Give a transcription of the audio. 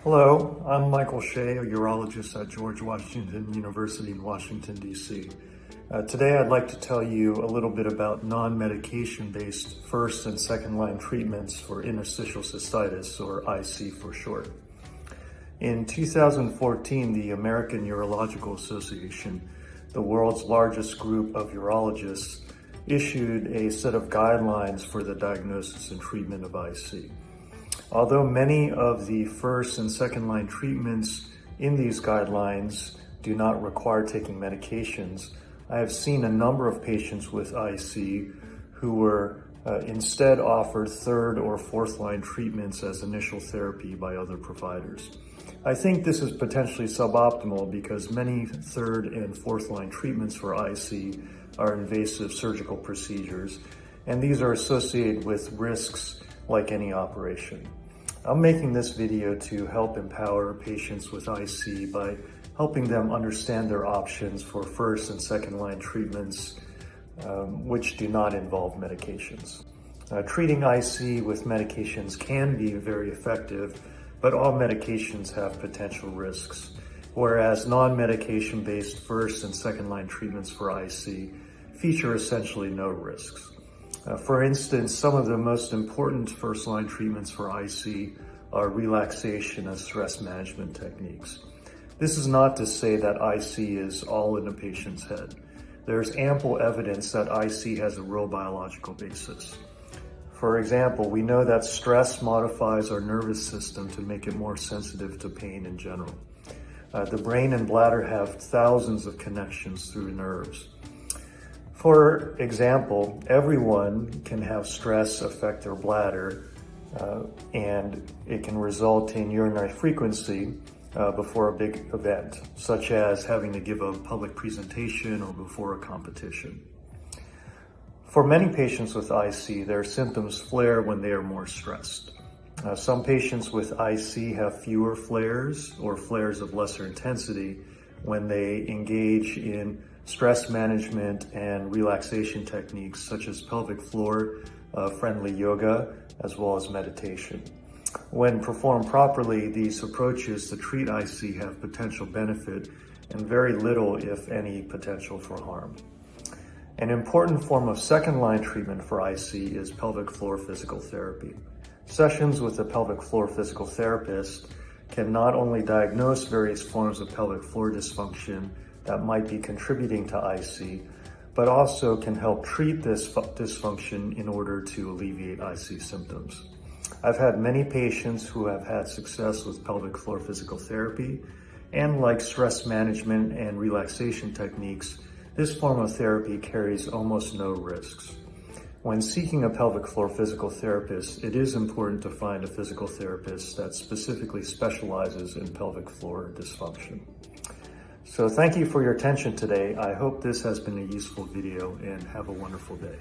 Hello, I'm Michael Hsieh, a urologist at George Washington University in Washington, D.C. Today I'd like to tell you a little bit about non-medication-based first and second-line treatments for interstitial cystitis, or IC for short. In 2014, the American Urological Association, the world's largest group of urologists, issued a set of guidelines for the diagnosis and treatment of IC. Although many of the first and second line treatments in these guidelines do not require taking medications, I have seen a number of patients with IC who were instead offered third or fourth line treatments as initial therapy by other providers. I think this is potentially suboptimal because many third and fourth line treatments for IC are invasive surgical procedures, and these are associated with risks like any operation. I'm making this video to help empower patients with IC by helping them understand their options for first and second line treatments which do not involve medications. Treating IC with medications can be very effective, but all medications have potential risks, whereas non-medication based first and second line treatments for IC feature essentially no risks. For instance, some of the most important first-line treatments for IC are relaxation and stress management techniques. This is not to say that IC is all in a patient's head. There's ample evidence that IC has a real biological basis. For example, we know that stress modifies our nervous system to make it more sensitive to pain in general. The brain and bladder have thousands of connections through nerves. For example, everyone can have stress affect their bladder and it can result in urinary frequency before a big event, such as having to give a public presentation or before a competition. For many patients with IC, their symptoms flare when they are more stressed. Some patients with IC have fewer flares or flares of lesser intensity when they engage in stress management and relaxation techniques such as pelvic floor friendly yoga, as well as meditation. When performed properly, these approaches to treat IC have potential benefit and very little, if any, potential for harm. An important form of second-line treatment for IC is pelvic floor physical therapy. Sessions with a pelvic floor physical therapist can not only diagnose various forms of pelvic floor dysfunction that might be contributing to IC, but also can help treat this dysfunction in order to alleviate IC symptoms. I've had many patients who have had success with pelvic floor physical therapy, and like stress management and relaxation techniques, this form of therapy carries almost no risks. When seeking a pelvic floor physical therapist, it is important to find a physical therapist that specifically specializes in pelvic floor dysfunction. So thank you for your attention today. I hope this has been a useful video, and have a wonderful day.